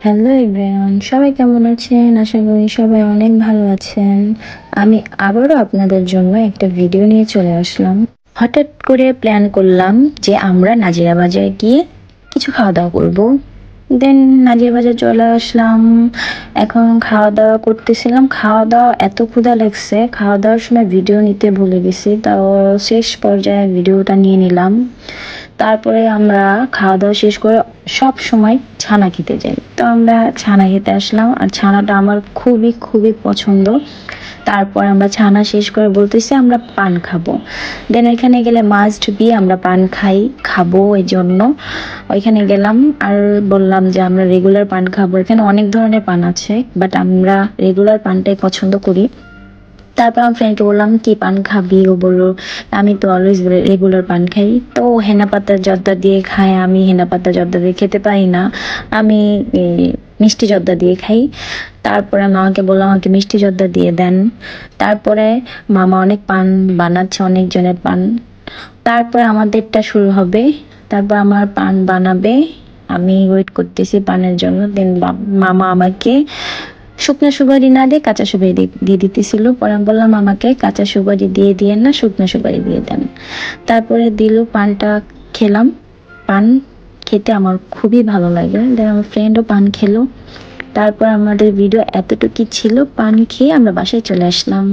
Hello everyone, সবাই কেমন আছেন? আশা করি সবাই অনেক ভালো আছেন। আমি আবারও আপনাদের জন্য একটা ভিডিও নিয়ে চলে আসলাম। হঠাৎ করে প্ল্যান করলাম যে আমরা নাজিরা বাজারে গিয়ে কিছু খাওয়া দাওয়া করবো। দেন নাজিরা বাজার চলে আসলাম। এখন খাওয়া দাওয়া করতেছিলাম। খাওয়া দাওয়া এত ক্ষুধা লাগছে, খাওয়া দাওয়ার সময় ভিডিও নিতে ভুলে গেছি, তাও শেষ পর্যায়ে ভিডিওটা নিয়ে নিলাম। তারপরে আমরা খাওয়া দাওয়া শেষ করে সব সময় ছানা খেতে যাই, তো আমরা ছানা খেতে আসলাম। আর ছানাটা আমার খুবই খুবই পছন্দ। তারপর আমরা ছানা শেষ করে বলতেছি আমরা পান খাবো। দেন ওইখানে গেলে মাস্ট বি আমরা পান খাবো, এই জন্য ওইখানে গেলাম। আর বললাম যে আমরা রেগুলার পান খাবো। এখানে অনেক ধরনের পান আছে, বাট আমরা রেগুলার পানটাই পছন্দ করি। তারপর আমার ফ্রেন্ডকে বললাম কি পান খাবি, ও বললো আমি তো অলওয়েজ রেগুলার পান খাই। তো হেনা পাতার জর্দা দিয়ে খায়, আমি হেনা পাতার জর্দা দিয়ে খেতে পারি না, আমি মিষ্টি জর্দা দিয়ে খাই। তারপরে মামাকে বললাম আমাকে মিষ্টি জর্দা দিয়ে দেন। তারপরে মামা অনেক পান বানাচ্ছে, অনেক জনের পান। তারপরে আমাদেরটা শুরু হবে। তারপর আমার পান বানাবে, আমি ওয়েট করতেছি পানের জন্য। দেন মামা আমাকে শুকনো সুপারি না দিয়ে কাঁচা সুপারি দিয়ে দিতেছিল। পরে আমি বললাম আমাকে কাঁচা সুপারি দিয়ে না, শুকনো সুপারি দিয়ে দেন। তারপরে দিল, পানটা খেলাম। পান খেতে আমার খুবই ভালো লাগে। দেন আমার ফ্রেন্ডও পান খেলো। তারপর আমাদের ভিডিও এতটুকু ছিল, পান খেয়ে আমরা বাসায় চলে আসলাম।